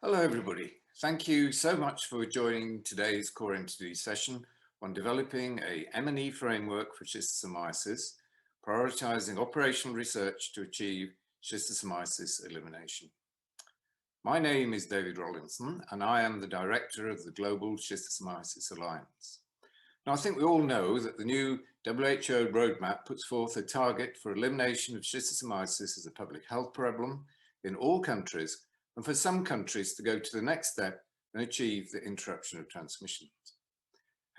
Hello everybody. Thank you so much for joining today's COR NTD session on developing a M&E framework for schistosomiasis, prioritizing operational research to achieve schistosomiasis elimination. My name is David Rollinson and I am the Director of the Global Schistosomiasis Alliance. Now I think we all know that the new WHO roadmap puts forth a target for elimination of schistosomiasis as a public health problem in all countries, and for some countries to go to the next step and achieve the interruption of transmission.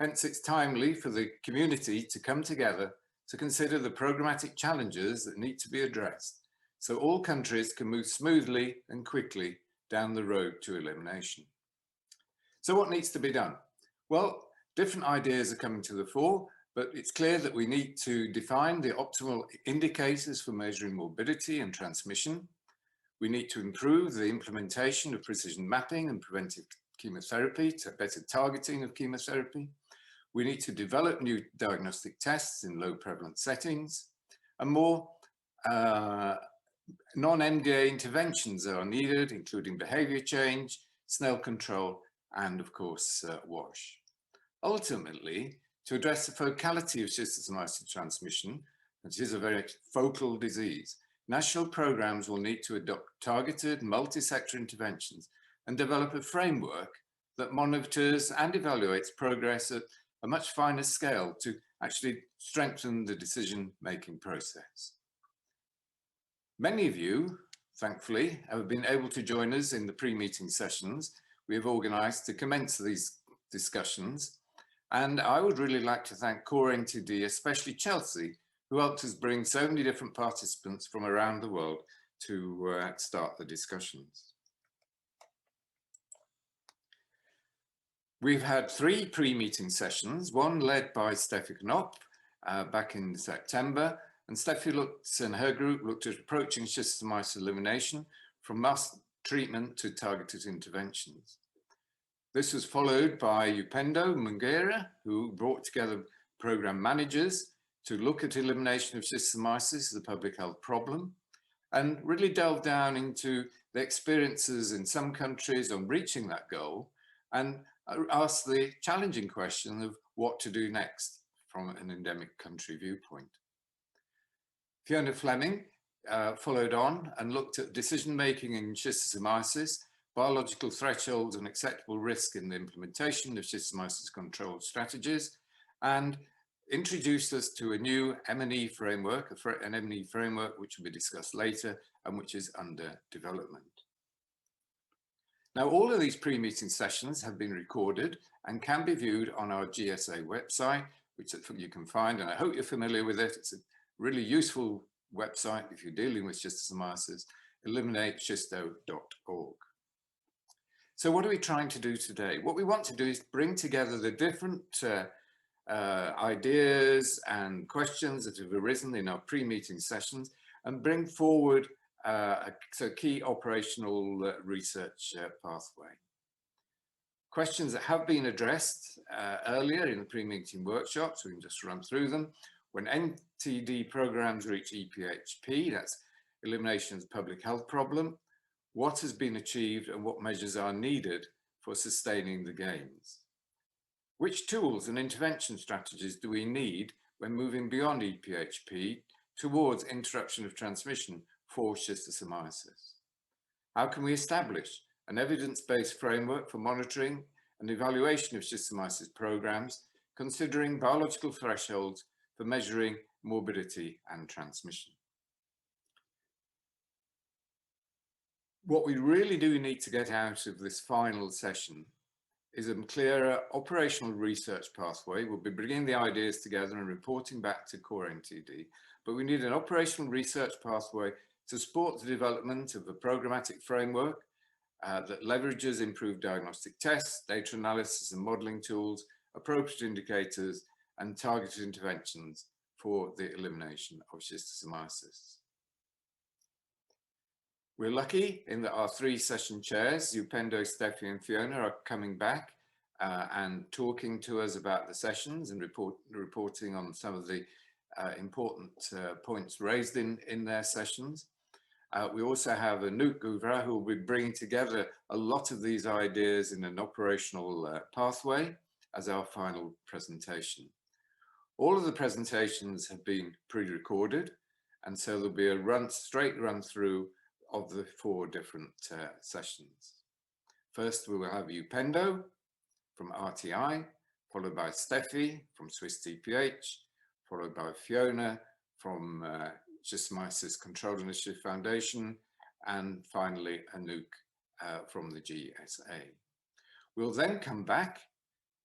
Hence, it's timely for the community to come together to consider the programmatic challenges that need to be addressed, so all countries can move smoothly and quickly down the road to elimination. So what needs to be done? Well, different ideas are coming to the fore, but it's clear that we need to define the optimal indicators for measuring morbidity and transmission. We need to improve the implementation of precision mapping and preventive chemotherapy, to better targeting of chemotherapy. We need to develop new diagnostic tests in low prevalent settings, and more non-MDA interventions are needed, including behavior change, snail control, and of course, WASH. Ultimately, to address the focality of schistosomiasis transmission, which is a very focal disease, national programs will need to adopt targeted multi-sector interventions and develop a framework that monitors and evaluates progress at a much finer scale to actually strengthen the decision-making process. Many of you, thankfully, have been able to join us in the pre-meeting sessions we have organised to commence these discussions, and I would really like to thank COR NTD, especially Chelsea, who helped us bring so many different participants from around the world to start the discussions. We've had 3 pre-meeting sessions, one led by Steffi Knopp back in September, and Steffi and her group looked at approaching schistosomiasis elimination from mass treatment to targeted interventions. This was followed by Upendo Mwingira, who brought together program managers to look at elimination of schistosomiasis as a public health problem and really delve down into the experiences in some countries on reaching that goal and ask the challenging question of what to do next from an endemic country viewpoint. Fiona Fleming followed on and looked at decision-making in schistosomiasis, biological thresholds and acceptable risk in the implementation of schistosomiasis control strategies, and introduced us to a new M&E framework, an M&E framework which will be discussed later and which is under development. Now, all of these pre-meeting sessions have been recorded and can be viewed on our GSA website, which you can find, and I hope you're familiar with it. It's a really useful website if you're dealing with schistosomiasis, eliminateschisto.org. So what are we trying to do today? What we want to do is bring together the different ideas and questions that have arisen in our pre-meeting sessions and bring forward a key operational research pathway. Questions that have been addressed earlier in the pre-meeting workshops, we can just run through them. When NTD programs reach EPHP, that's elimination of the public health problem, what has been achieved and what measures are needed for sustaining the gains? Which tools and intervention strategies do we need when moving beyond EPHP towards interruption of transmission for schistosomiasis? How can we establish an evidence-based framework for monitoring and evaluation of schistosomiasis programs, considering biological thresholds for measuring morbidity and transmission? What we really do need to get out of this final session is a clearer operational research pathway. We'll be bringing the ideas together and reporting back to COR NTD, but we need an operational research pathway to support the development of a programmatic framework that leverages improved diagnostic tests, data analysis and modelling tools, appropriate indicators, and targeted interventions for the elimination of schistosomiasis. We're lucky in that our 3 session chairs, Upendo, Steffi and Fiona, are coming back and talking to us about the sessions and reporting on some of the important points raised in their sessions. We also have Anouk Gouvra, who will be bringing together a lot of these ideas in an operational pathway as our final presentation. All of the presentations have been pre-recorded, and so there'll be a straight run through of the 4 different sessions. First, we will have Upendo from RTI, followed by Steffi from Swiss TPH, followed by Fiona from Schistosomiasis Control Initiative Foundation, and finally Anouk from the GSA. We'll then come back,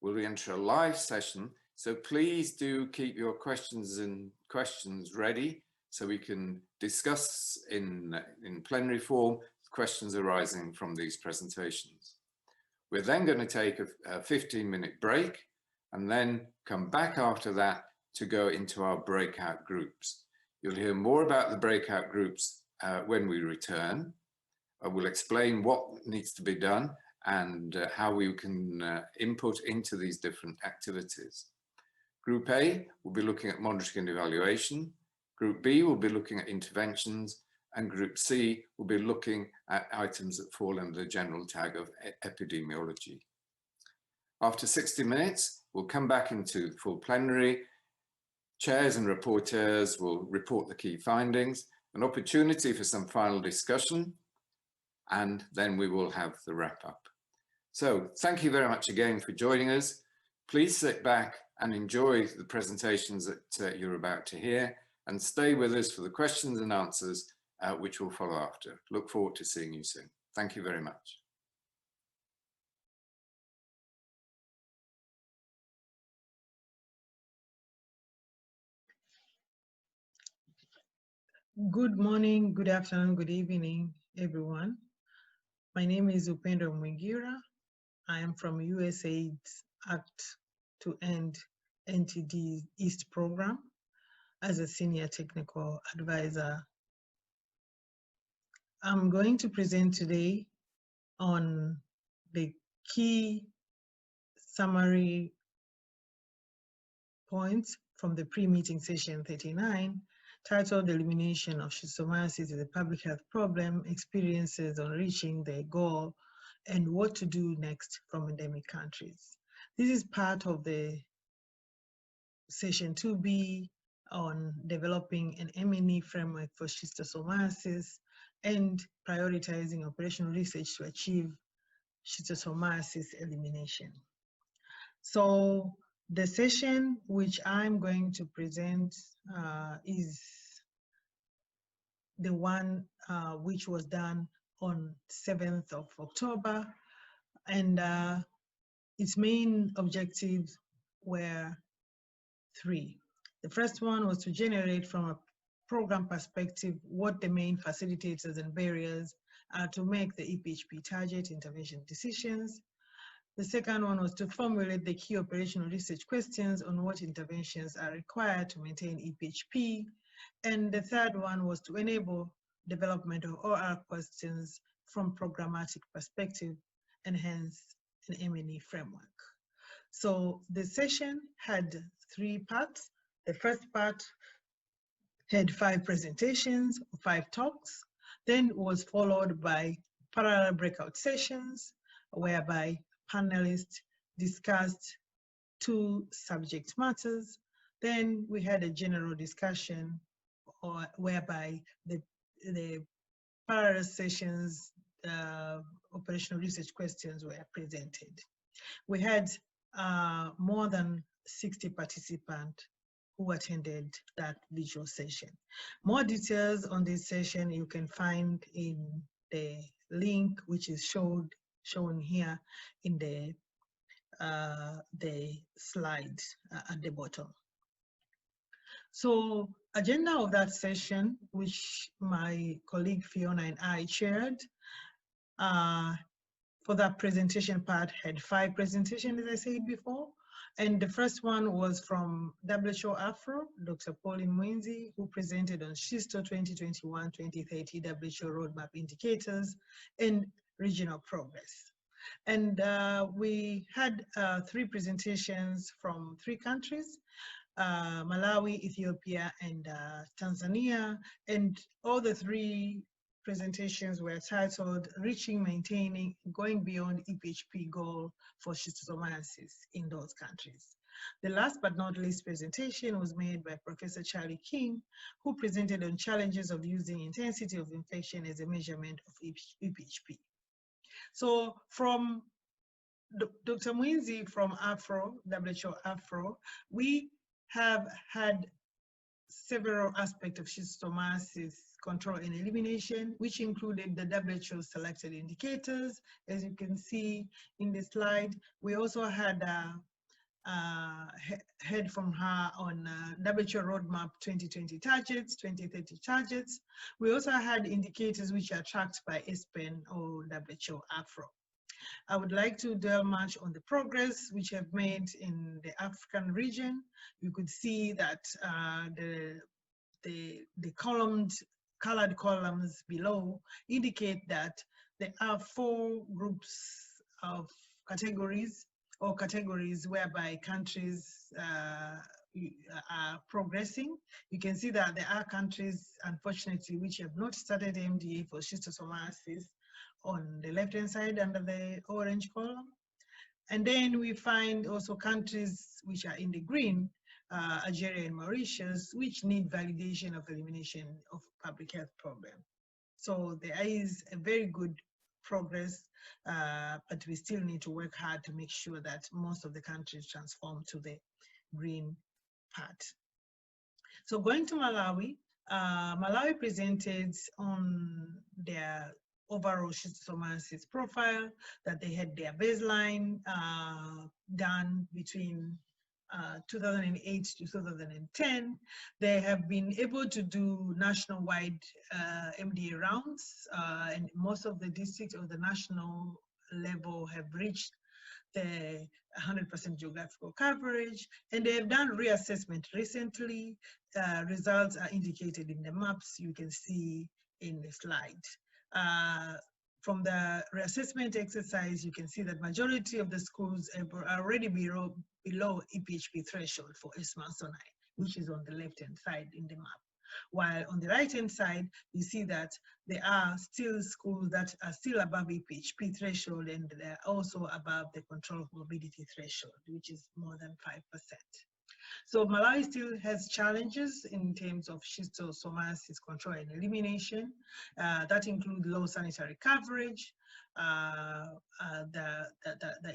we'll enter a live session, so please do keep your questions ready so we can discuss in plenary form questions arising from these presentations. We're then going to take a 15-minute break and then come back after that to go into our breakout groups. You'll hear more about the breakout groups when we return. We'll explain what needs to be done and how we can input into these different activities. Group A will be looking at monitoring and evaluation. Group B will be looking at interventions, and Group C will be looking at items that fall under the general tag of epidemiology. After 60 minutes, we'll come back into the full plenary. Chairs and rapporteurs will report the key findings, an opportunity for some final discussion, and then we will have the wrap up. So thank you very much again for joining us. Please sit back and enjoy the presentations that you're about to hear, and stay with us for the questions and answers which will follow after. Look forward to seeing you soon. Thank you very much. Good morning, good afternoon, good evening, everyone. My name is Upendo Mwingira. I am from USAID's Act to End NTD East program as a senior technical advisor. I'm going to present today on the key summary points from the pre-meeting session 39, titled Elimination of Schistosomiasis is a Public Health Problem, Experiences on Reaching the Goal, and What to Do Next from Endemic Countries. This is part of the session 2B on developing an M&E framework for schistosomiasis and prioritizing operational research to achieve schistosomiasis elimination. So the session which I'm going to present is the one which was done on 7th of October, and its main objectives were 3. The first one was to generate from a program perspective what the main facilitators and barriers are to make the EPHP target intervention decisions. The second one was to formulate the key operational research questions on what interventions are required to maintain EPHP. And the third one was to enable development of OR questions from programmatic perspective and hence an M&E framework. So the session had 3 parts. The first part had 5 presentations, 5 talks, then was followed by parallel breakout sessions whereby panelists discussed 2 subject matters. Then we had a general discussion whereby the parallel sessions, operational research questions were presented. We had more than 60 participants who attended that visual session. More details on this session you can find in the link which is shown here in the slide at the bottom. So agenda of that session, which my colleague Fiona and I chaired, for that presentation part had 5 presentations, as I said before. And the first one was from WHO Afro, Dr. Pauline Mwenzi, who presented on Schisto 2021-2030 WHO Roadmap Indicators and Regional Progress. And we had 3 presentations from 3 countries, Malawi, Ethiopia, and Tanzania. And all the 3 presentations were titled Reaching, Maintaining, Going Beyond EPHP Goal for Schistosomiasis in those countries. The last but not least presentation was made by Professor Charlie King, who presented on challenges of using intensity of infection as a measurement of EPHP. So from Dr. Mwinzi from Afro, WHO Afro, we have had several aspects of schistosomiasis control and elimination, which included the WHO selected indicators. As you can see in the slide, we also had heard from her on WHO Roadmap 2020 targets, 2030 targets. We also had indicators which are tracked by ESPEN or WHO Afro. I would like to dwell much on the progress which have made in the African region. You could see that the colored columns below indicate that there are 4 groups of categories whereby countries are progressing. You can see that there are countries, unfortunately, which have not started MDA for schistosomiasis on the left-hand side under the orange column. And then we find also countries which are in the green, Algeria and Mauritius, which need validation of elimination of public health problem. So there is a very good progress, but we still need to work hard to make sure that most of the countries transform to the green part. So going to Malawi, Malawi presented on their overall schistosomiasis profile, that they had their baseline done between 2008 to 2010. They have been able to do national-wide MDA rounds, and most of the districts of the national level have reached the 100% geographical coverage, and they have done reassessment recently. Results are indicated in the maps you can see in the slide. From the reassessment exercise, you can see that majority of the schools are already below EPHP threshold for Esmansonai, which is on the left-hand side in the map. While on the right-hand side, you see that there are still schools that are still above EPHP threshold, and they're also above the control morbidity threshold, which is more than 5%. So Malawi still has challenges in terms of schistosomiasis control and elimination. That include low sanitary coverage, the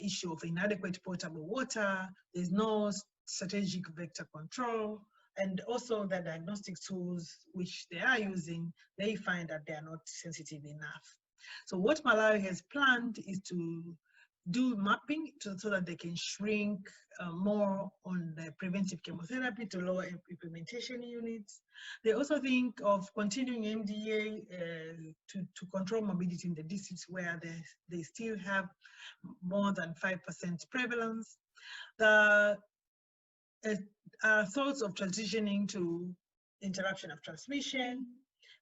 issue of inadequate potable water, there's no strategic vector control, and also the diagnostic tools which they are using, they find that they are not sensitive enough. So what Malawi has planned is to do mapping so that they can shrink more on the preventive chemotherapy to lower implementation units. They also think of continuing MDA to control morbidity in the districts where they still have more than 5% prevalence. The thoughts of transitioning to interruption of transmission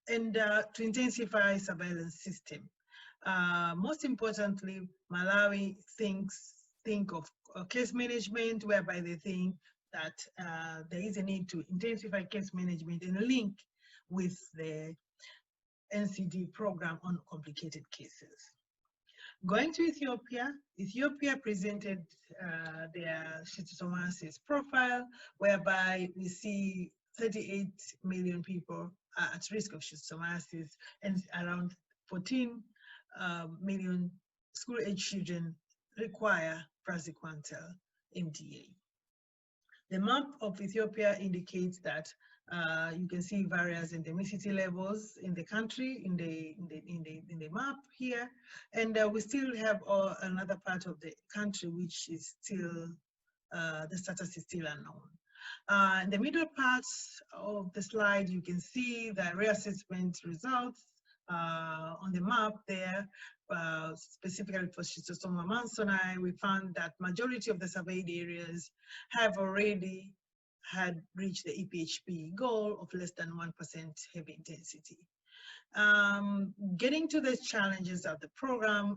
and to intensify surveillance system. Most importantly, Malawi think of case management, whereby they think that there is a need to intensify case management and link with the NCD program on complicated cases. Going to Ethiopia, Ethiopia presented their schistosomiasis profile, whereby we see 38 million people are at risk of schistosomiasis, and around 14 million school-age children require praziquantel MDA. The map of Ethiopia indicates that you can see various endemicity levels in the country in the map here, and we still have another part of the country which is still the status is still unknown. In the middle parts of the slide, you can see the reassessment results on the map there. Specifically for Schistosoma mansoni, we found that majority of the surveyed areas have already had reached the EPHP goal of less than 1% heavy intensity. Getting to the challenges of the program,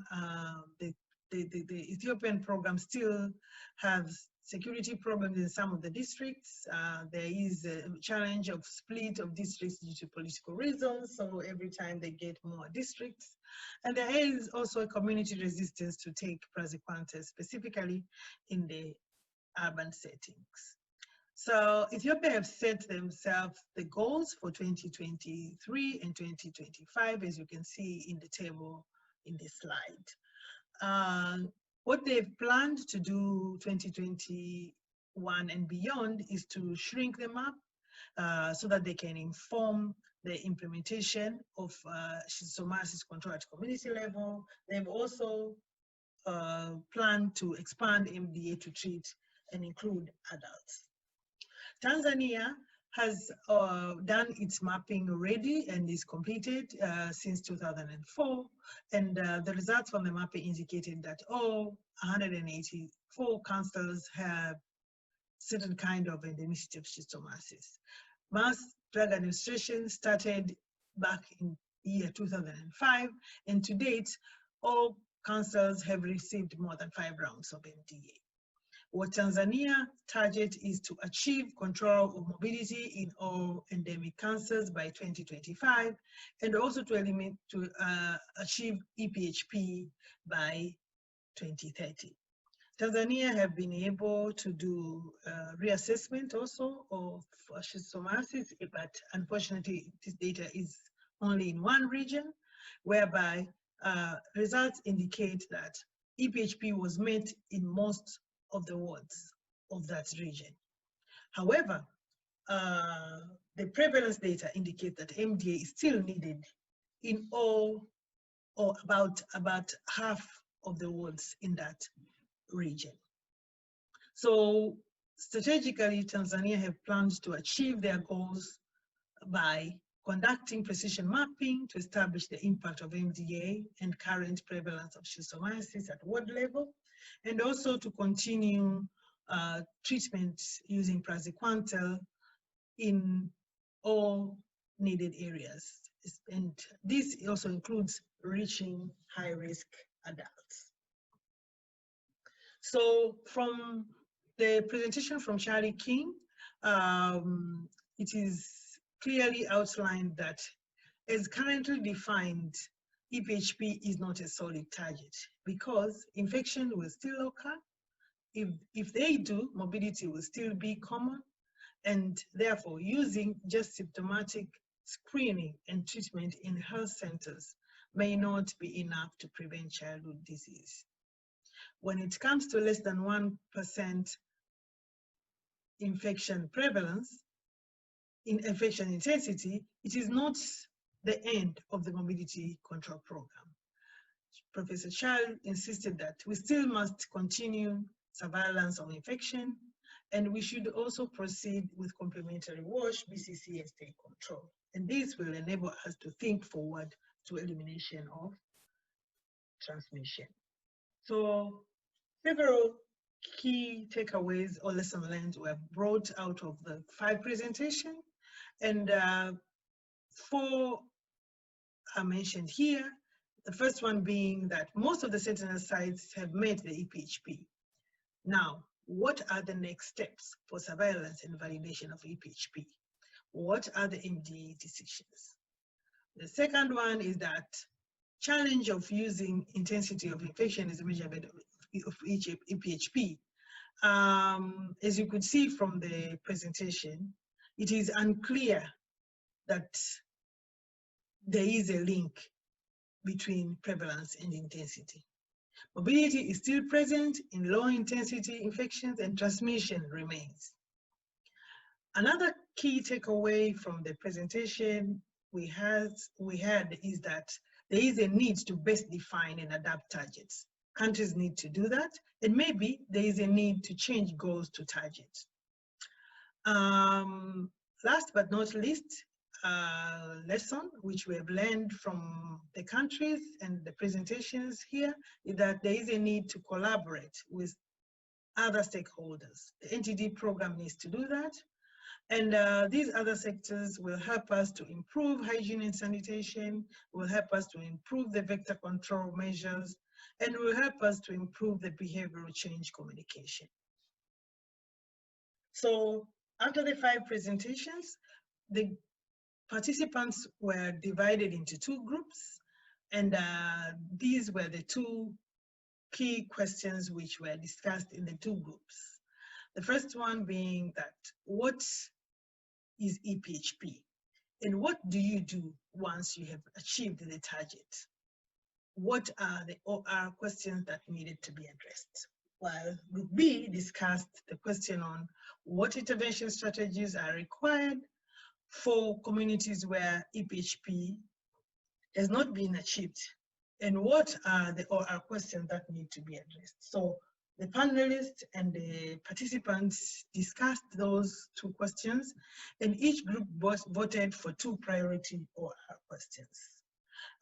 the Ethiopian program still has security problems in some of the districts. There is a challenge of split of districts due to political reasons, so every time they get more districts. And there is also a community resistance to take praziquantel, specifically in the urban settings. So Ethiopia have set themselves the goals for 2023 and 2025, as you can see in the table in this slide. What they've planned to do 2021 and beyond is to shrink them up so that they can inform the implementation of schistosomiasis control at community level. They've also planned to expand MDA to treat and include adults. Tanzania has done its mapping already and is completed since 2004. And the results from the mapping indicated that all 184 councils have certain kind of endemicity of schistosomiasis. Mass drug administration started back in year 2005, and to date, all councils have received more than 5 rounds of MDA. What Tanzania target is to achieve control of morbidity in all endemic cancers by 2025, and also to achieve EPHP by 2030. Tanzania have been able to do reassessment also of schistosomiasis, but unfortunately this data is only in one region, whereby results indicate that EPHP was met in most of the wards of that region. However, the prevalence data indicate that MDA is still needed in all or about half of the wards in that region. So strategically, Tanzania have planned to achieve their goals by conducting precision mapping to establish the impact of MDA and current prevalence of schistosomiasis at ward level, and also to continue treatment using praziquantel in all needed areas. And this also includes reaching high-risk adults. So from the presentation from Charlie King, it is clearly outlined that as currently defined, EPHP is not a solid target because infection will still occur. If they do, morbidity will still be common, and therefore using just symptomatic screening and treatment in health centers may not be enough to prevent childhood disease. When it comes to less than 1% infection prevalence, in infection intensity, it is not the end of the morbidity control program. Professor Child insisted that we still must continue surveillance of infection, and we should also proceed with complementary WASH, BCC, and state control. And this will enable us to think forward to elimination of transmission. So several key takeaways or lessons learned were brought out of the 5 presentations, and 4 are mentioned here. The first one being that most of the sentinel sites have met the EPHP. Now, what are the next steps for surveillance and validation of EPHP? What are the MDA decisions? The second one is that challenge of using intensity of infection as a measurement of each EPHP. As you could see from the presentation, it is unclear that there is a link between prevalence and intensity. Morbidity is still present in low intensity infections and transmission remains. Another key takeaway from the presentation we had is that there is a need to best define and adapt targets. Countries need to do that, and maybe there is a need to change goals to targets. Last but not least, lesson which we have learned from the countries and the presentations here is that there is a need to collaborate with other stakeholders. The NTD program needs to do that, and these other sectors will help us to improve hygiene and sanitation, will help us to improve the vector control measures, and will help us to improve the behavioral change communication. So after the 5 presentations, the participants were divided into 2 groups, and these were the 2 key questions which were discussed in the 2 groups. The first one being that, what is EPHP? And what do you do once you have achieved the target? What are the OR questions that needed to be addressed? While Group B discussed the question on what intervention strategies are required for communities where EPHP has not been achieved, and what are the OR questions that need to be addressed. So the panelists and the participants discussed those 2 questions, and each group voted for 2 priority OR questions.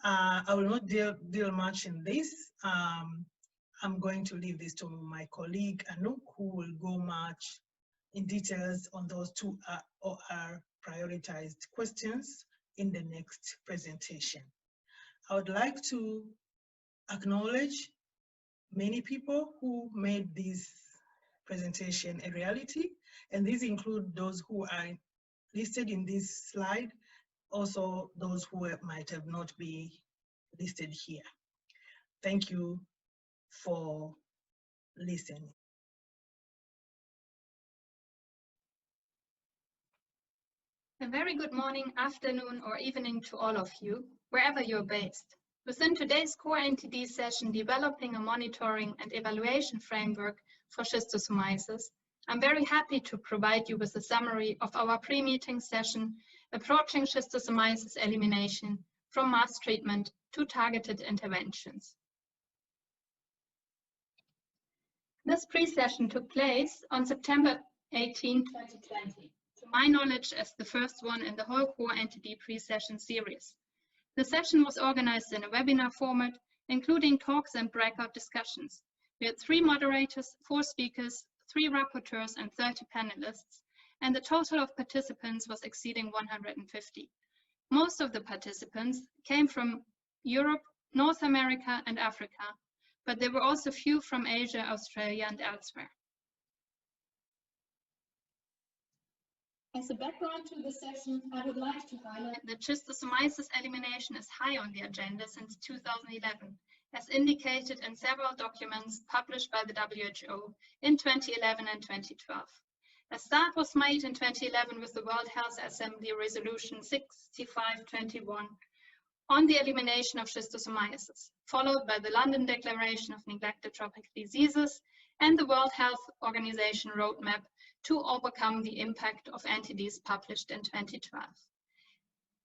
I will not deal much in this. I'm going to leave this to my colleague Anouk, who will go much in details on those 2 OR prioritized questions in the next presentation. I would like to acknowledge many people who made this presentation a reality, and these include those who are listed in this slide, also those who might have not been listed here. Thank you for listening. A very good morning, afternoon, or evening to all of you, wherever you're based. Within today's COR NTD session, developing a monitoring and evaluation framework for schistosomiasis, I'm very happy to provide you with a summary of our pre-meeting session, Approaching Schistosomiasis Elimination from Mass Treatment to Targeted Interventions. This pre-session took place on September 18, 2020. To my knowledge, as the first one in the whole COR NTD pre-session series. The session was organized in a webinar format, including talks and breakout discussions. We had 3 moderators, 4 speakers, 3 rapporteurs, and 30 panelists, and the total of participants was exceeding 150. Most of the participants came from Europe, North America, and Africa, but there were also few from Asia, Australia, and elsewhere. As a background to the session, I would like to highlight that schistosomiasis elimination is high on the agenda since 2011, as indicated in several documents published by the WHO in 2011 and 2012. A start was made in 2011 with the World Health Assembly Resolution 6521 on the elimination of schistosomiasis, followed by the London Declaration of Neglected Tropical Diseases and the World Health Organization Roadmap to overcome the impact of NTDs published in 2012.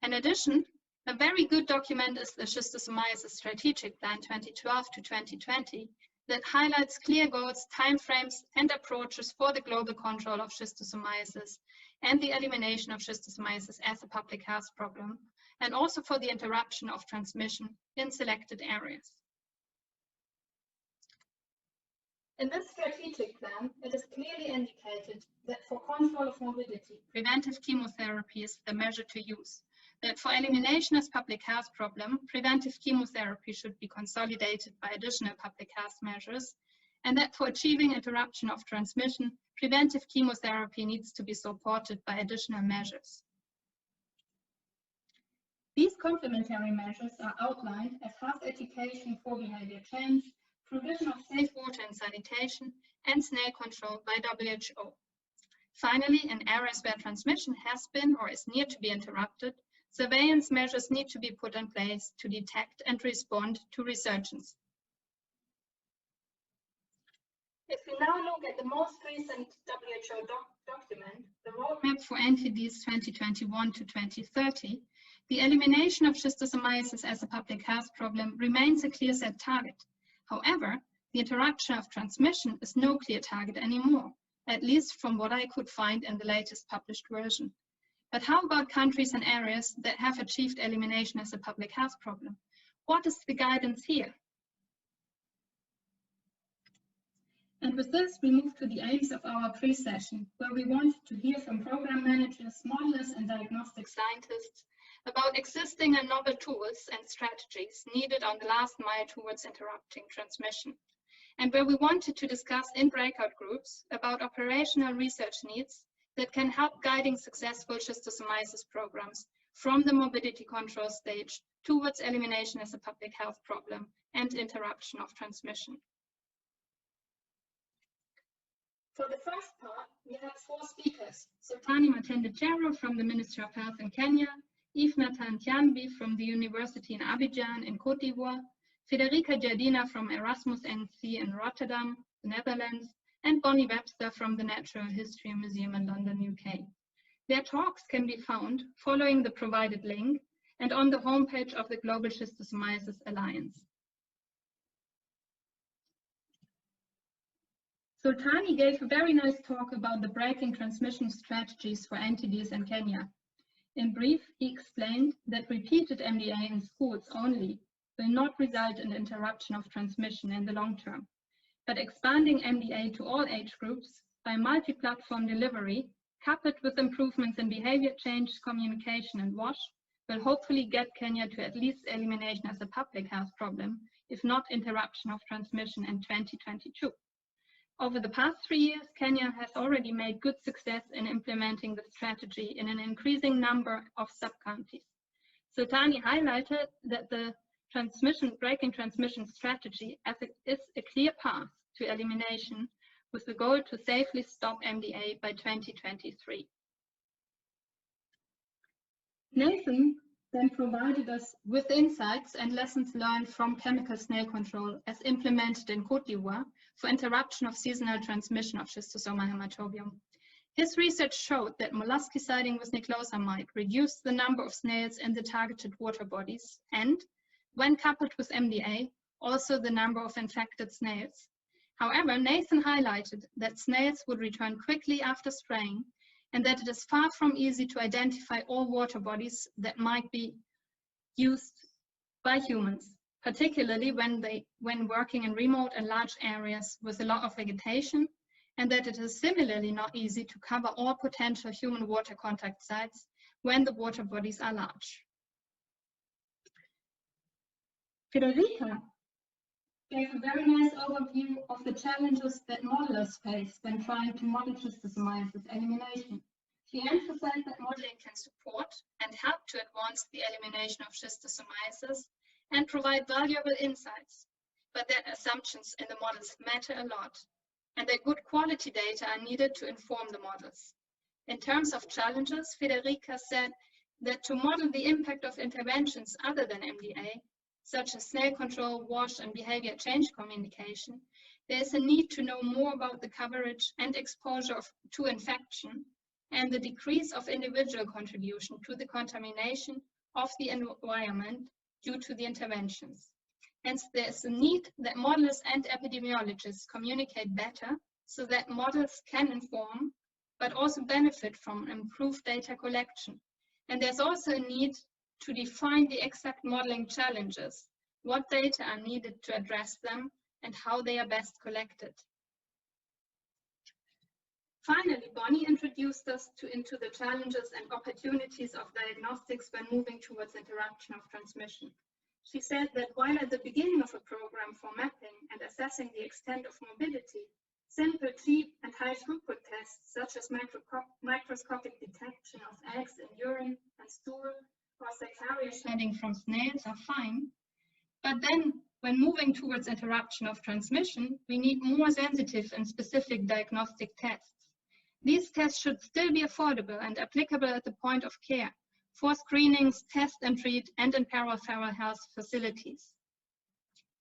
In addition, a very good document is the Schistosomiasis Strategic Plan 2012 to 2020 that highlights clear goals, timeframes, and approaches for the global control of schistosomiasis and the elimination of schistosomiasis as a public health problem, and also for the interruption of transmission in selected areas. In this strategic plan, it is clearly indicated that for control of morbidity, preventive chemotherapy is the measure to use, that for elimination as public health problem, preventive chemotherapy should be consolidated by additional public health measures, and that for achieving interruption of transmission, preventive chemotherapy needs to be supported by additional measures. These complementary measures are outlined as health education for behavior change, provision of safe water and sanitation, and snail control by WHO. Finally, in areas where transmission has been or is near to be interrupted, surveillance measures need to be put in place to detect and respond to resurgence. If we now look at the most recent WHO document, the Roadmap for NTDs 2021 to 2030, the elimination of schistosomiasis as a public health problem remains a clear set target. However, the interruption of transmission is no clear target anymore, at least from what I could find in the latest published version. But how about countries and areas that have achieved elimination as a public health problem? What is the guidance here? And with this, we move to the aims of our pre-session, where we want to hear from program managers, modelers, and diagnostic scientists about existing and novel tools and strategies needed on the last mile towards interrupting transmission. and where we wanted to discuss in breakout groups about operational research needs that can help guiding successful schistosomiasis programs from the morbidity control stage towards elimination as a public health problem and interruption of transmission. For the first part, we have 4 speakers: Sultani Matende from the Ministry of Health in Kenya, Yves Nathan Tianbi from the University in Abidjan in Côte d'Ivoire, Federica Giardina from Erasmus NC in Rotterdam, the Netherlands, and Bonnie Webster from the Natural History Museum in London, UK. Their talks can be found following the provided link and on the homepage of the Global Schistosomiasis Alliance. Sultani gave a very nice talk about the breaking transmission strategies for NTDs in Kenya. In brief, he explained that repeated MDA in schools only will not result in interruption of transmission in the long term, but expanding MDA to all age groups by multi-platform delivery, coupled with improvements in behavior change, communication, and WASH, will hopefully get Kenya to at least elimination as a public health problem, if not interruption of transmission in 2022. Over the past 3 years, Kenya has already made good success in implementing the strategy in an increasing number of sub-counties. Sultani highlighted that the breaking transmission strategy is a clear path to elimination, with the goal to safely stop MDA by 2023. Nathan then provided us with insights and lessons learned from chemical snail control as implemented in Côte d'Ivoire for interruption of seasonal transmission of Schistosoma hematobium. His research showed that mollusciciding with niclosamide reduced the number of snails in the targeted water bodies and, when coupled with MDA, also the number of infected snails. However, Nathan highlighted that snails would return quickly after spraying and that it is far from easy to identify all water bodies that might be used by humans, particularly when working in remote and large areas with a lot of vegetation, and that it is similarly not easy to cover all potential human water contact sites when the water bodies are large. Federica gave a very nice overview of the challenges that modelers face when trying to model schistosomiasis elimination. She emphasized that modeling can support and help to advance the elimination of schistosomiasis and provide valuable insights, but that assumptions in the models matter a lot, and that good quality data are needed to inform the models. In terms of challenges, Federica said that to model the impact of interventions other than MDA, such as snail control, WASH, and behavior change communication, there is a need to know more about the coverage and exposure to infection and the decrease of individual contribution to the contamination of the environment due to the interventions. Hence, there is a need that modelers and epidemiologists communicate better so that models can inform, but also benefit from improved data collection. And there's also a need to define the exact modeling challenges, what data are needed to address them, and how they are best collected. Finally, Bonnie introduced us into the challenges and opportunities of diagnostics when moving towards interruption of transmission. She said that while at the beginning of a program for mapping and assessing the extent of morbidity, simple, cheap, and high throughput tests such as microscopic detection of eggs in urine and stool or Zacharias shedding from snails are fine. But then, when moving towards interruption of transmission, we need more sensitive and specific diagnostic tests. These tests should still be affordable and applicable at the point of care, for screenings, test and treat, and in peripheral health facilities.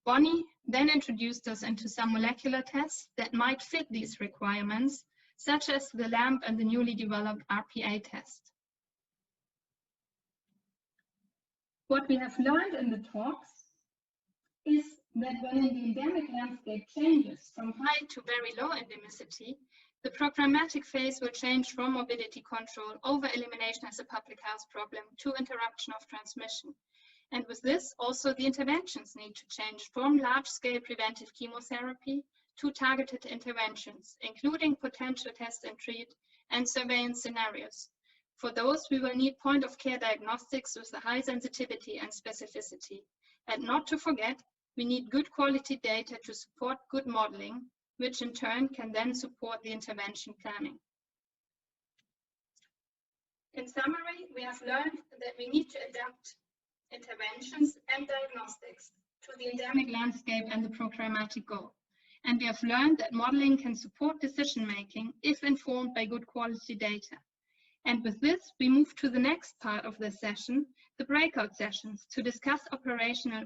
Bonnie then introduced us into some molecular tests that might fit these requirements, such as the LAMP and the newly developed RPA test. What we have learned in the talks is that when the endemic landscape changes from high to very low endemicity, the programmatic phase will change from morbidity control over elimination as a public health problem to interruption of transmission. And with this, also the interventions need to change from large-scale preventive chemotherapy to targeted interventions, including potential test and treat and surveillance scenarios. For those, we will need point-of-care diagnostics with a high sensitivity and specificity. And not to forget, we need good quality data to support good modeling, which in turn can then support the intervention planning. In summary, we have learned that we need to adapt interventions and diagnostics to the endemic landscape and the programmatic goal. And we have learned that modeling can support decision-making if informed by good quality data. And with this, we move to the next part of this session, the breakout sessions, to discuss operational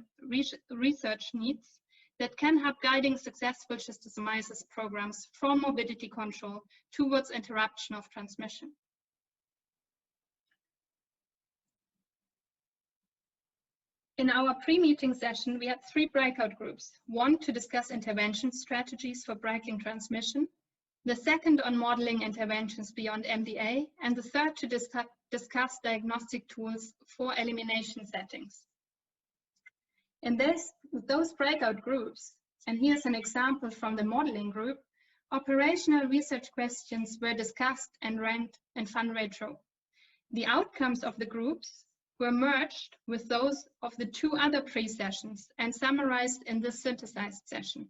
research needs that can help guiding successful schistosomiasis programs from morbidity control towards interruption of transmission. In our pre-meeting session, we had 3 breakout groups, one to discuss intervention strategies for breaking transmission, the second on modeling interventions beyond MDA, and the third to discuss diagnostic tools for elimination settings. In those breakout groups, and here's an example from the modeling group, operational research questions were discussed and ranked in FunRetro. The outcomes of the groups were merged with those of the 2 other pre-sessions and summarized in this synthesized session.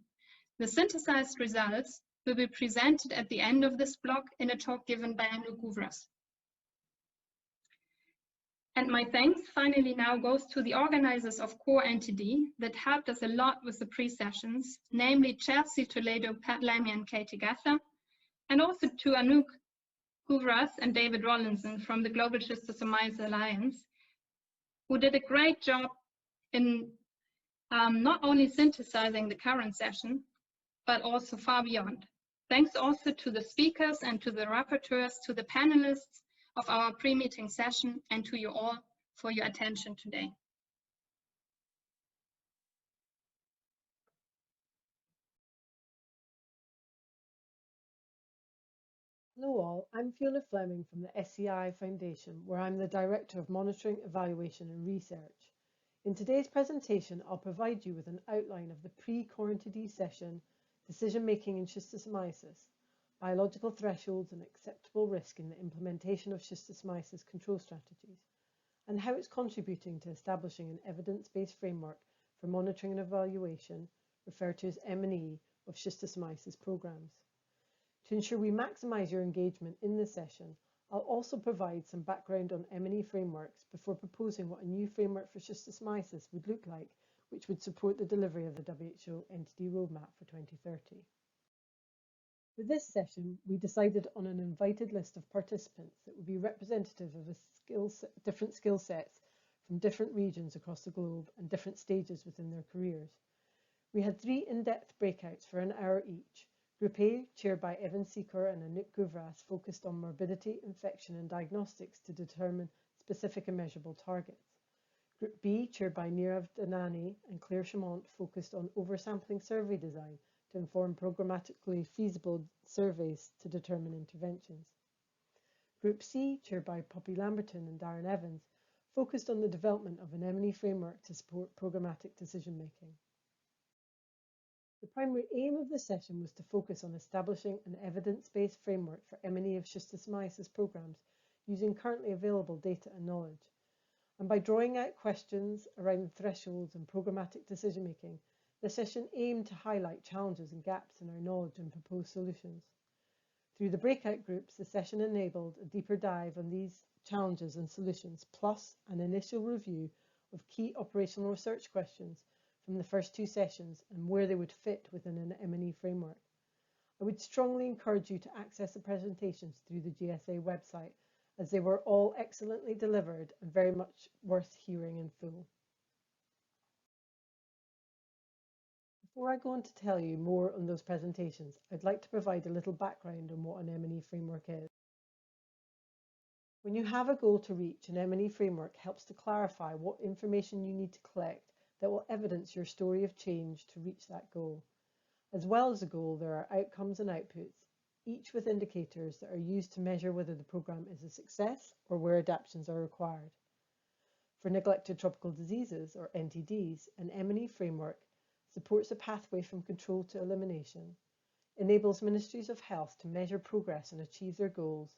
The synthesized results will be presented at the end of this block in a talk given by Anu Guvras. And my thanks finally now goes to the organizers of COR NTD that helped us a lot with the pre-sessions, namely Chelsea Toledo, Pat Lammy and Katie Gather, and also to Anu Guvras and David Rollinson from the Global Schistosomiasis Alliance, who did a great job in not only synthesizing the current session, but also far beyond. Thanks also to the speakers and to the rapporteurs, to the panelists of our pre-meeting session, and to you all for your attention today. Hello all, I'm Fiona Fleming from the SCI Foundation, where I'm the Director of Monitoring, Evaluation and Research. In today's presentation, I'll provide you with an outline of the pre-COR NTD session, Decision-Making in Schistosomiasis, Biological Thresholds and Acceptable Risk in the Implementation of Schistosomiasis Control Strategies, and how it's contributing to establishing an evidence-based framework for monitoring and evaluation, referred to as M&E, of schistosomiasis programs. To ensure we maximise your engagement in this session, I'll also provide some background on M&E frameworks before proposing what a new framework for schistosomiasis would look like, which would support the delivery of the WHO NTD roadmap for 2030. For this session, we decided on an invited list of participants that would be representative of different skill sets from different regions across the globe and different stages within their careers. We had 3 in-depth breakouts for an hour each. Group A, chaired by Evan Seeker and Anouk Guvras, focused on morbidity, infection and diagnostics to determine specific and measurable targets. Group B, chaired by Nirav Danani and Claire Chamont, focused on oversampling survey design to inform programmatically feasible surveys to determine interventions. Group C, chaired by Poppy Lamberton and Darren Evans, focused on the development of an M&E framework to support programmatic decision-making. The primary aim of the session was to focus on establishing an evidence-based framework for M&E of schistosomiasis programs using currently available data and knowledge. And by drawing out questions around thresholds and programmatic decision-making, the session aimed to highlight challenges and gaps in our knowledge and propose solutions. Through the breakout groups, the session enabled a deeper dive on these challenges and solutions, plus an initial review of key operational research questions from the first 2 sessions and where they would fit within an M&E framework. I would strongly encourage you to access the presentations through the GSA website, as they were all excellently delivered and very much worth hearing in full. Before I go on to tell you more on those presentations, I'd like to provide a little background on what an M&E framework is. When you have a goal to reach, an M&E framework helps to clarify what information you need to collect that will evidence your story of change to reach that goal. As well as the goal, there are outcomes and outputs, each with indicators that are used to measure whether the programme is a success or where adaptations are required. For neglected tropical diseases, or NTDs, an M&E framework supports a pathway from control to elimination, enables ministries of health to measure progress and achieve their goals,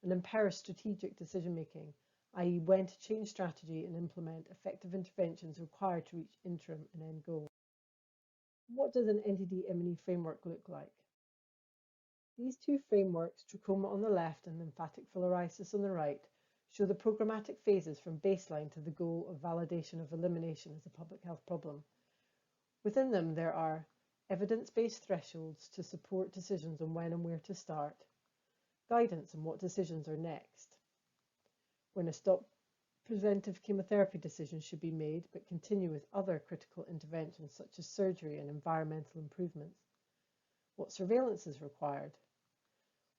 and empowers strategic decision-making, i.e. when to change strategy and implement effective interventions required to reach interim and end goals. What does an NTD M&E framework look like? These two frameworks, trachoma on the left and lymphatic filariasis on the right, show the programmatic phases from baseline to the goal of validation of elimination as a public health problem. Within them, there are evidence-based thresholds to support decisions on when and where to start, guidance on what decisions are next, when a stop preventive chemotherapy decision should be made but continue with other critical interventions such as surgery and environmental improvements, what surveillance is required,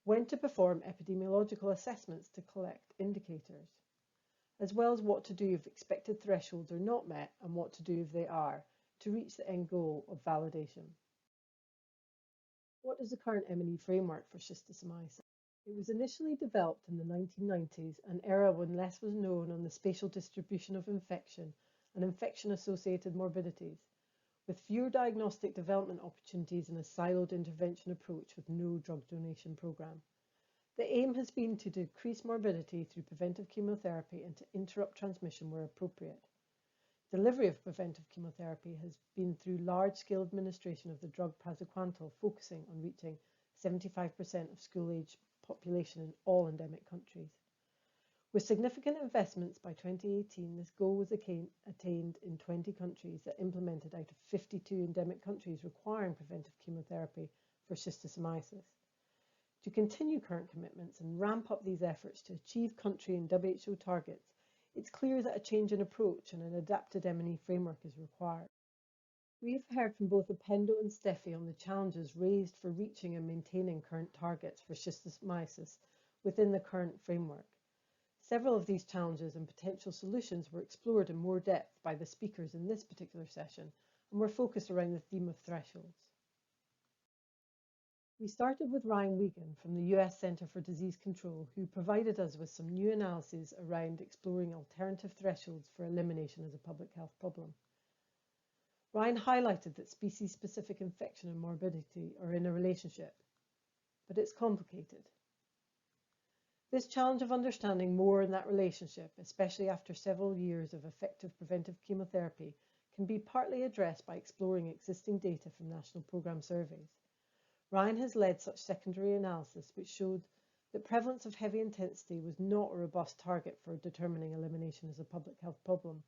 when to perform epidemiological assessments to collect indicators, as well as what to do if expected thresholds are not met and what to do if they are, to reach the end goal of validation. What is the current M&E framework for schistosomiasis? It was initially developed in the 1990s, an era when less was known on the spatial distribution of infection and infection-associated morbidities, with fewer diagnostic development opportunities and a siloed intervention approach with no drug donation program. The aim has been to decrease morbidity through preventive chemotherapy and to interrupt transmission where appropriate. Delivery of preventive chemotherapy has been through large-scale administration of the drug praziquantel, focusing on reaching 75% of school-age population in all endemic countries. With significant investments by 2018, this goal was attained in 20 countries that implemented out of 52 endemic countries requiring preventive chemotherapy for schistosomiasis. To continue current commitments and ramp up these efforts to achieve country and WHO targets, it's clear that a change in approach and an adapted M&E framework is required. We have heard from both Upendo and Steffi on the challenges raised for reaching and maintaining current targets for schistosomiasis within the current framework. Several of these challenges and potential solutions were explored in more depth by the speakers in this particular session and were focused around the theme of thresholds. We started with Ryan Wiegand from the US Centre for Disease Control, who provided us with some new analyses around exploring alternative thresholds for elimination as a public health problem. Ryan highlighted that species-specific infection and morbidity are in a relationship, but it's complicated. This challenge of understanding more in that relationship, especially after several years of effective preventive chemotherapy, can be partly addressed by exploring existing data from national programme surveys. Ryan has led such secondary analysis which showed that prevalence of heavy intensity was not a robust target for determining elimination as a public health problem,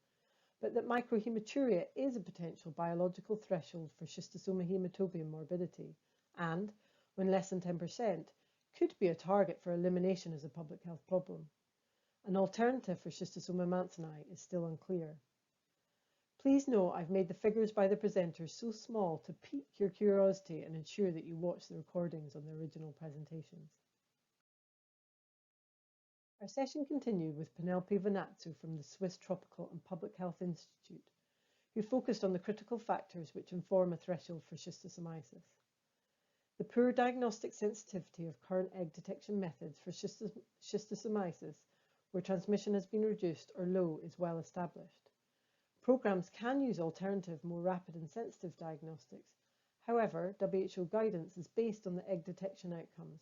but that microhematuria is a potential biological threshold for schistosoma hematobium morbidity and, when less than 10%, could be a target for elimination as a public health problem. An alternative for schistosoma mantsoni is still unclear. Please note I've made the figures by the presenters so small to pique your curiosity and ensure that you watch the recordings on the original presentations. Our session continued with Penelope Vanatsu from the Swiss Tropical and Public Health Institute, who focused on the critical factors which inform a threshold for schistosomiasis. The poor diagnostic sensitivity of current egg detection methods for schistosomiasis, where transmission has been reduced or low, is well established. Programs can use alternative, more rapid and sensitive diagnostics. However, WHO guidance is based on the egg detection outcomes,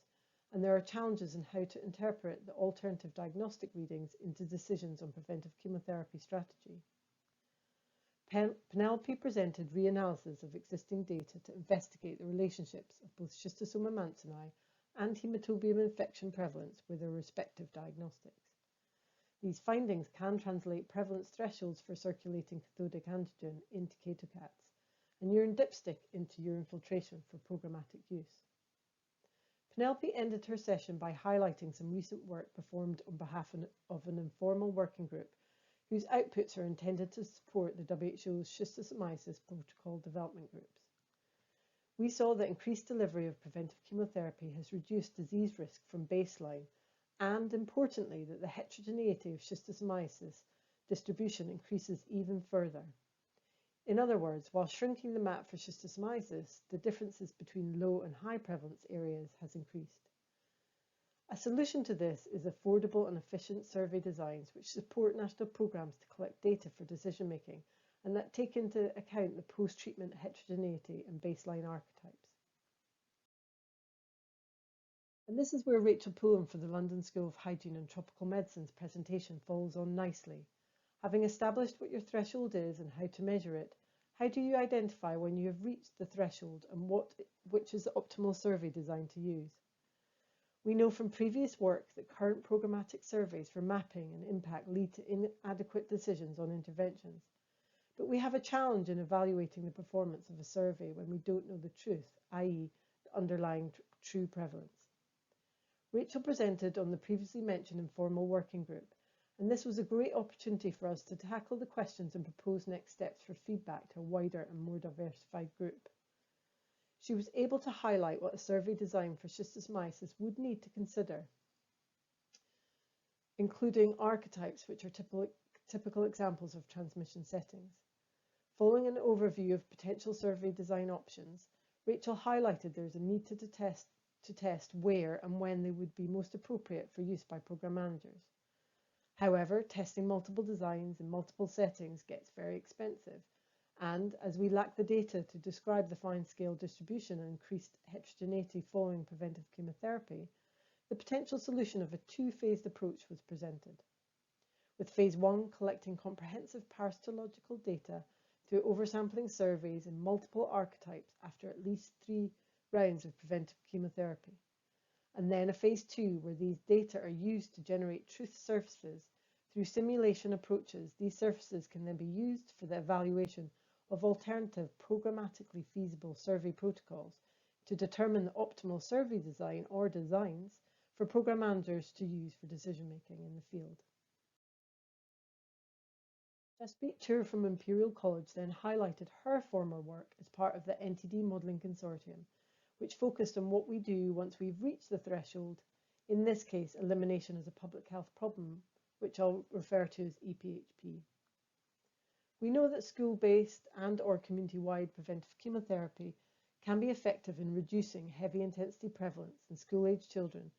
and there are challenges in how to interpret the alternative diagnostic readings into decisions on preventive chemotherapy strategy. Penelope presented reanalysis of existing data to investigate the relationships of both schistosoma mantsoni and hematobium infection prevalence with their respective diagnostics. These findings can translate prevalence thresholds for circulating cathodic antigen into ketocats and urine dipstick into urine filtration for programmatic use. Penelope ended her session by highlighting some recent work performed on behalf of an informal working group whose outputs are intended to support the WHO's schistosomiasis protocol development groups. We saw that increased delivery of preventive chemotherapy has reduced disease risk from baseline, and importantly that the heterogeneity of schistosomiasis distribution increases even further. In other words, while shrinking the map for schistosomiasis, the differences between low and high prevalence areas has increased. A solution to this is affordable and efficient survey designs which support national programs to collect data for decision making and that take into account the post-treatment heterogeneity and baseline archetypes. And this is where Rachel Pullen for the London School of Hygiene and Tropical Medicine's presentation falls on nicely. Having established what your threshold is and how to measure it, How do you identify when you have reached the threshold and which is the optimal survey design to use? We know from previous work that current programmatic surveys for mapping and impact lead to inadequate decisions on interventions. But we have a challenge in evaluating the performance of a survey when we don't know the truth, i.e. the underlying true prevalence. Rachel presented on the previously mentioned informal working group, and this was a great opportunity for us to tackle the questions and propose next steps for feedback to a wider and more diversified group. She was able to highlight what a survey design for schistosomiasis would need to consider, including archetypes, which are typical examples of transmission settings. Following an overview of potential survey design options, Rachel highlighted there is a need to test where and when they would be most appropriate for use by program managers. However, testing multiple designs in multiple settings gets very expensive, and as we lack the data to describe the fine-scale distribution and increased heterogeneity following preventive chemotherapy, the potential solution of a two-phased approach was presented, with phase 1 collecting comprehensive parasitological data through oversampling surveys in multiple archetypes after at least 3 rounds of preventive chemotherapy, and then a phase 2 where these data are used to generate truth surfaces. Through simulation approaches, these surfaces can then be used for the evaluation of alternative programmatically feasible survey protocols to determine the optimal survey design or designs for program managers to use for decision making in the field. Jaspreet Chur from Imperial College then highlighted her former work as part of the NTD modelling consortium, which focused on what we do once we've reached the threshold, in this case elimination as a public health problem, which I'll refer to as EPHP. We know that school-based and/or community-wide preventive chemotherapy can be effective in reducing heavy intensity prevalence in school-aged children,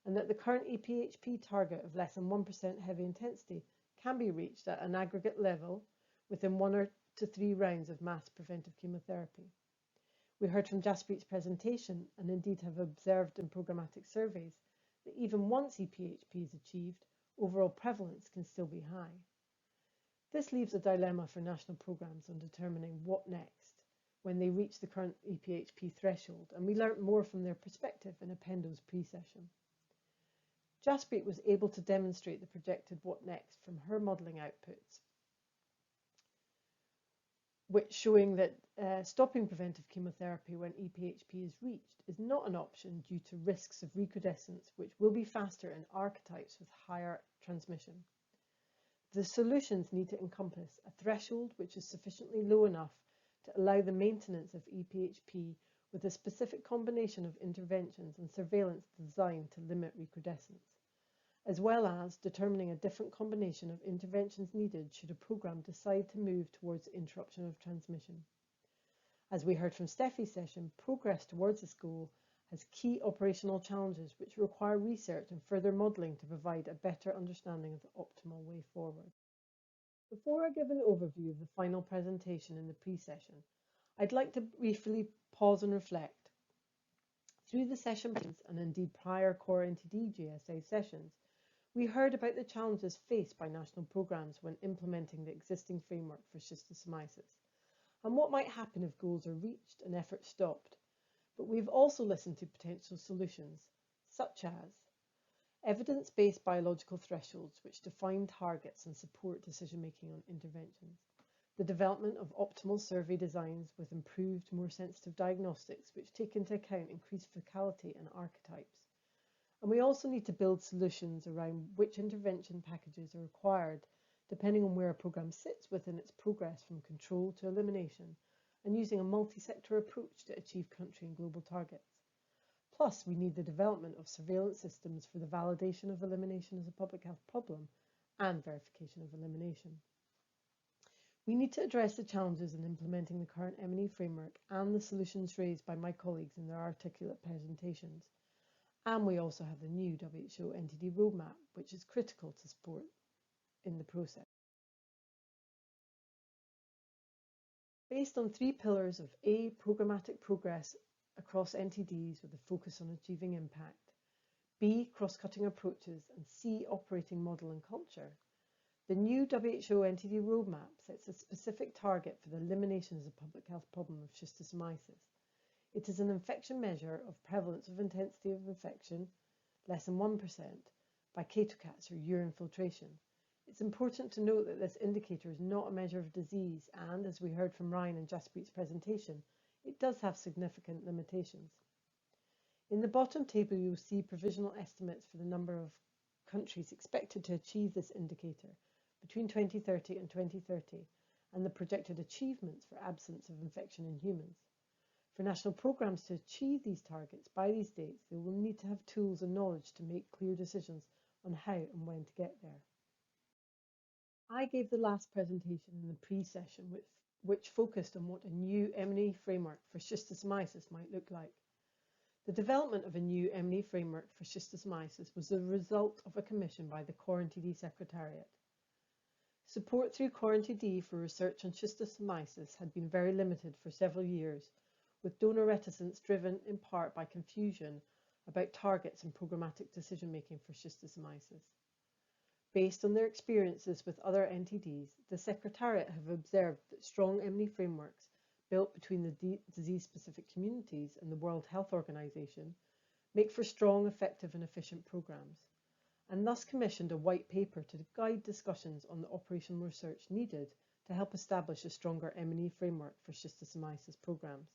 and that the current EPHP target of less than 1% heavy intensity can be reached at an aggregate level within 1 to 3 rounds of mass preventive chemotherapy. We heard from Jaspreet's presentation, and indeed have observed in programmatic surveys, that even once EPHP is achieved, overall prevalence can still be high. This leaves a dilemma for national programmes on determining what next when they reach the current EPHP threshold, and we learnt more from their perspective in Upendo's pre-session. Jaspreet was able to demonstrate the projected what next from her modelling outputs, which showing that stopping preventive chemotherapy when EPHP is reached is not an option due to risks of recrudescence, which will be faster in archetypes with higher transmission. The solutions need to encompass a threshold which is sufficiently low enough to allow the maintenance of EPHP with a specific combination of interventions and surveillance designed to limit recrudescence, as well as determining a different combination of interventions needed should a programme decide to move towards interruption of transmission. As we heard from Steffi's session, progress towards this goal has key operational challenges which require research and further modelling to provide a better understanding of the optimal way forward. Before I give an overview of the final presentation in the pre-session, I'd like to briefly pause and reflect. Through the session and indeed prior COR NTD GSA sessions, we heard about the challenges faced by national programmes when implementing the existing framework for schistosomiasis, and what might happen if goals are reached and efforts stopped. But we've also listened to potential solutions, such as evidence-based biological thresholds which define targets and support decision-making on interventions, the development of optimal survey designs with improved, more sensitive diagnostics which take into account increased focality and archetypes. And we also need to build solutions around which intervention packages are required, depending on where a programme sits within its progress from control to elimination, and using a multi-sector approach to achieve country and global targets. Plus, we need the development of surveillance systems for the validation of elimination as a public health problem and verification of elimination. We need to address the challenges in implementing the current M&E framework and the solutions raised by my colleagues in their articulate presentations. And we also have the new WHO NTD roadmap, which is critical to support in the process. Based on 3 pillars of A, programmatic progress across NTDs with a focus on achieving impact, B, cross-cutting approaches, and C, operating model and culture, The new WHO NTD roadmap sets a specific target for the elimination as a public health problem of schistosomiasis. It is an infection measure of prevalence of intensity of infection, less than 1%, by catocats or urine filtration. It's important to note that this indicator is not a measure of disease and, as we heard from Ryan and Jaspreet's presentation, it does have significant limitations. In the bottom table, you'll see provisional estimates for the number of countries expected to achieve this indicator between 2030 and 2030, and the projected achievements for absence of infection in humans. For national programs to achieve these targets by these dates, they will need to have tools and knowledge to make clear decisions on how and when to get there. I gave the last presentation in the pre-session which focused on what a new M&E framework for schistosomiasis might look like. The development of a new M&E framework for schistosomiasis was the result of a commission by the COR NTD Secretariat. Support through COR NTD for research on schistosomiasis had been very limited for several years, with donor reticence driven in part by confusion about targets and programmatic decision-making for schistosomiasis. Based on their experiences with other NTDs, the Secretariat have observed that strong M&E frameworks built between the disease-specific communities and the World Health Organization make for strong, effective and efficient programs, and thus commissioned a white paper to guide discussions on the operational research needed to help establish a stronger M&E framework for schistosomiasis programs.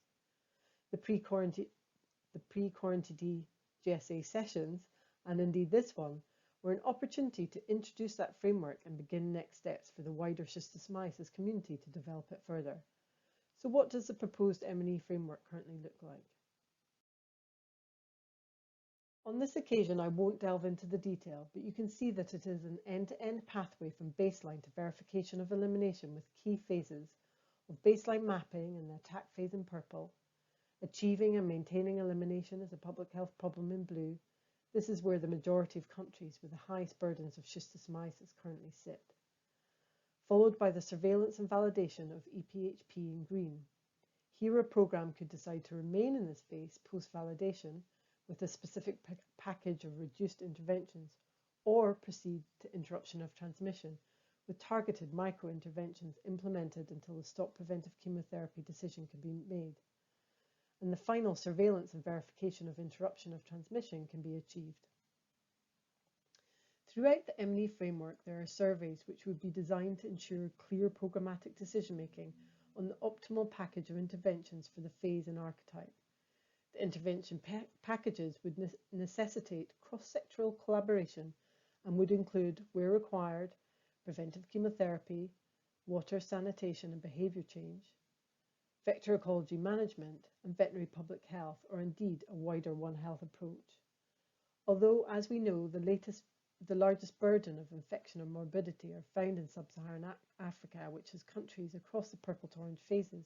The pre-COR NTD GSA sessions, and indeed this one, were an opportunity to introduce that framework and begin next steps for the wider schistosomiasis community to develop it further. So what does the proposed M&E framework currently look like? On this occasion, I won't delve into the detail, but you can see that it is an end-to-end pathway from baseline to verification of elimination with key phases of baseline mapping and the attack phase in purple, achieving and maintaining elimination as a public health problem in blue. This is where the majority of countries with the highest burdens of schistosomiasis currently sit, followed by the surveillance and validation of EPHP in green. Here a programme could decide to remain in this phase post-validation with a specific package of reduced interventions, or proceed to interruption of transmission with targeted micro-interventions implemented until the stop preventive chemotherapy decision can be made, and the final surveillance and verification of interruption of transmission can be achieved. Throughout the M&E framework, there are surveys which would be designed to ensure clear programmatic decision-making on the optimal package of interventions for the phase and archetype. The intervention packages would necessitate cross-sectoral collaboration and would include, where required, preventive chemotherapy, water sanitation and behaviour change, vector ecology management, and veterinary public health, or indeed a wider One Health approach. Although, as we know, the largest burden of infection and morbidity are found in sub-Saharan Africa, which has countries across the purple to orange phases,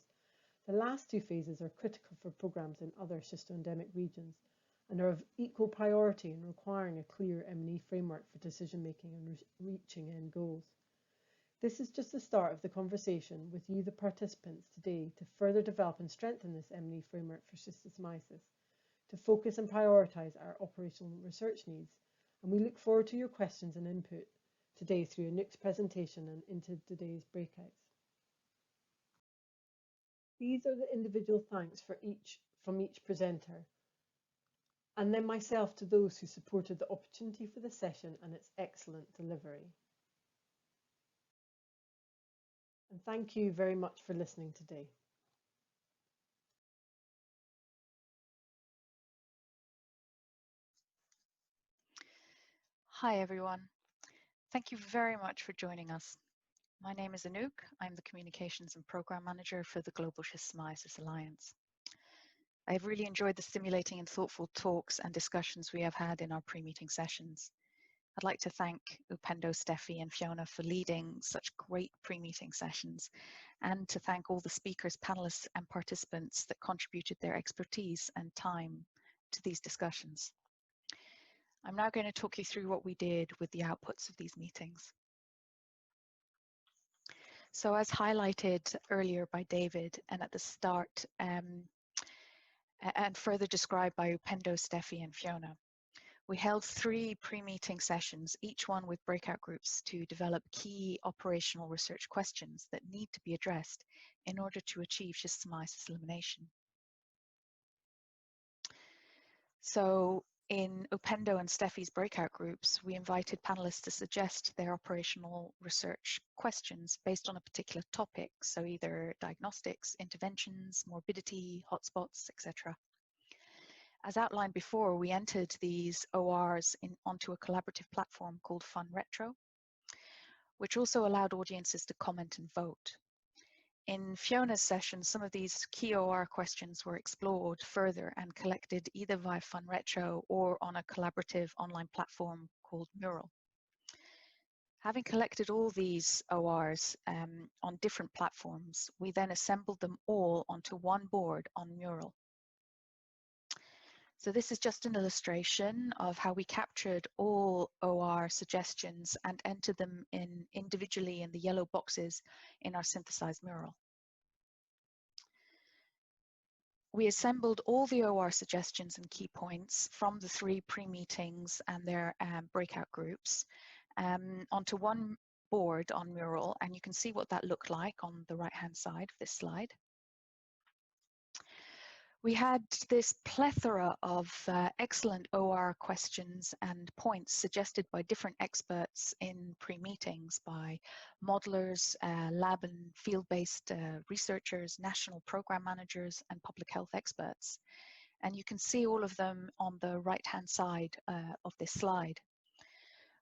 the last two phases are critical for programmes in other schisto-endemic regions and are of equal priority in requiring a clear M&E framework for decision-making and reaching end goals. This is just the start of the conversation with you, the participants, today to further develop and strengthen this M&E framework for schistosomiasis, to focus and prioritise our operational research needs, and we look forward to your questions and input today through Anouk's presentation and into today's breakouts. These are the individual thanks from each presenter, and then myself to those who supported the opportunity for the session and its excellent delivery. And thank you very much for listening today. Hi everyone. Thank you very much for joining us. My name is Anouk. I'm the Communications and Programme Manager for the Global Schistosomiasis Alliance. I've really enjoyed the stimulating and thoughtful talks and discussions we have had in our pre-meeting sessions. I'd like to thank Upendo, Steffi and Fiona for leading such great pre-meeting sessions, and to thank all the speakers, panelists and participants that contributed their expertise and time to these discussions. I'm now going to talk you through what we did with the outputs of these meetings. So as highlighted earlier by David and at the start, and further described by Upendo, Steffi and Fiona, We held 3 pre-meeting sessions, each one with breakout groups, to develop key operational research questions that need to be addressed in order to achieve schistosomiasis elimination. So in Upendo and Steffi's breakout groups, we invited panelists to suggest their operational research questions based on a particular topic, so either diagnostics, interventions, morbidity, hotspots, etc. As outlined before, we entered these ORs onto a collaborative platform called Fun Retro, which also allowed audiences to comment and vote. In Fiona's session, some of these key OR questions were explored further and collected either via Fun Retro or on a collaborative online platform called Mural. Having collected all these ORs on different platforms, we then assembled them all onto one board on Mural. So this is just an illustration of how we captured all OR suggestions and entered them individually in the yellow boxes in our synthesized mural. We assembled all the OR suggestions and key points from the 3 pre-meetings and their breakout groups onto one board on Mural, and you can see what that looked like on the right-hand side of this slide. We had this plethora of excellent OR questions and points suggested by different experts in pre-meetings, by modelers, lab and field-based researchers, national program managers, and public health experts. And you can see all of them on the right-hand side of this slide.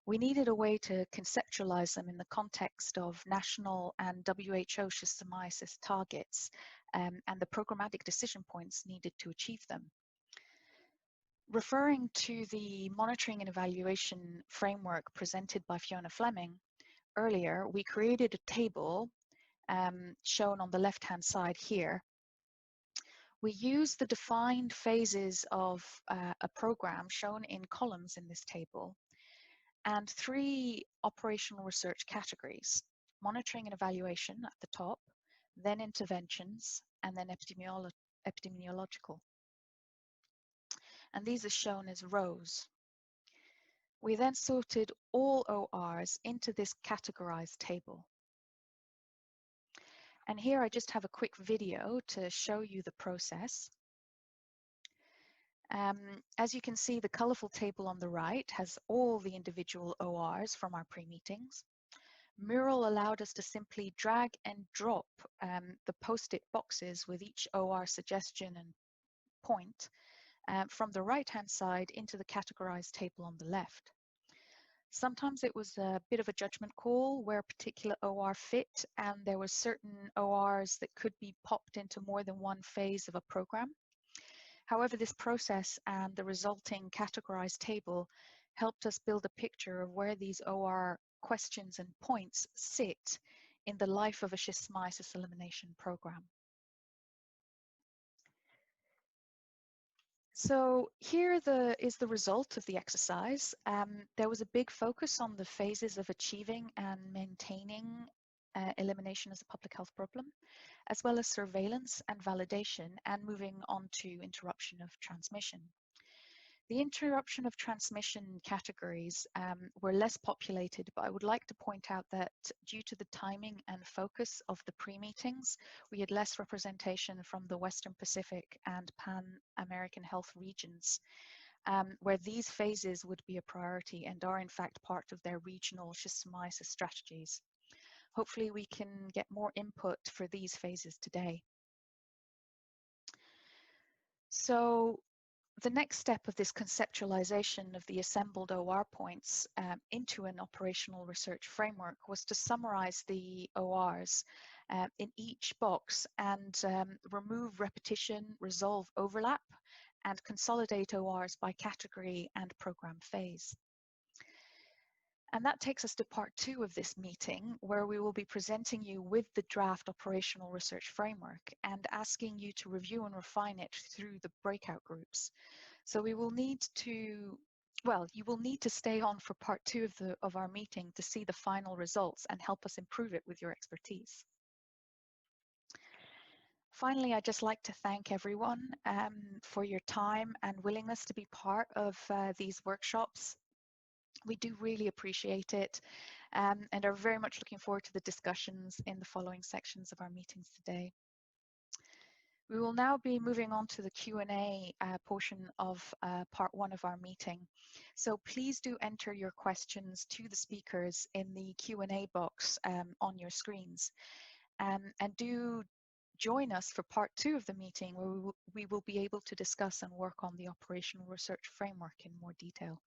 We needed a way to conceptualize them in the context of national and WHO schistosomiasis targets and the programmatic decision points needed to achieve them. Referring to the monitoring and evaluation framework presented by Fiona Fleming earlier, we created a table shown on the left-hand side here. We use the defined phases of a program shown in columns in this table and 3 operational research categories: monitoring and evaluation at the top, then interventions, and then epidemiological. And these are shown as rows. We then sorted all ORs into this categorized table. And here I just have a quick video to show you the process. As you can see, the colorful table on the right has all the individual ORs from our pre-meetings. Mural allowed us to simply drag and drop the post-it boxes with each OR suggestion and point from the right-hand side into the categorized table on the left. Sometimes it was a bit of a judgment call where a particular OR fit, and there were certain ORs that could be popped into more than one phase of a program. However, this process and the resulting categorized table helped us build a picture of where these OR questions and points sit in the life of a schistosomiasis elimination program. So here is the result of the exercise. There was a big focus on the phases of achieving and maintaining elimination as a public health problem, as well as surveillance and validation, and moving on to interruption of transmission. The interruption of transmission categories were less populated, but I would like to point out that due to the timing and focus of the pre-meetings, we had less representation from the Western Pacific and Pan-American health regions, where these phases would be a priority and are in fact part of their regional schistosomiasis strategies. Hopefully we can get more input for these phases today. So the next step of this conceptualization of the assembled OR points into an operational research framework was to summarize the ORs in each box and remove repetition, resolve overlap, and consolidate ORs by category and program phase. And that takes us to part 2 of this meeting, where we will be presenting you with the draft operational research framework and asking you to review and refine it through the breakout groups. So we will need to, well, you will need to stay on for part 2 of our meeting to see the final results and help us improve it with your expertise. Finally, I'd just like to thank everyone for your time and willingness to be part of these workshops. We do really appreciate it and are very much looking forward to the discussions in the following sections of our meetings today. We will now be moving on to the Q&A portion of part 1 of our meeting. So please do enter your questions to the speakers in the Q&A box on your screens. And do join us for part 2 of the meeting, where we will be able to discuss and work on the operational research framework in more detail.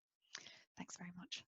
Thanks very much.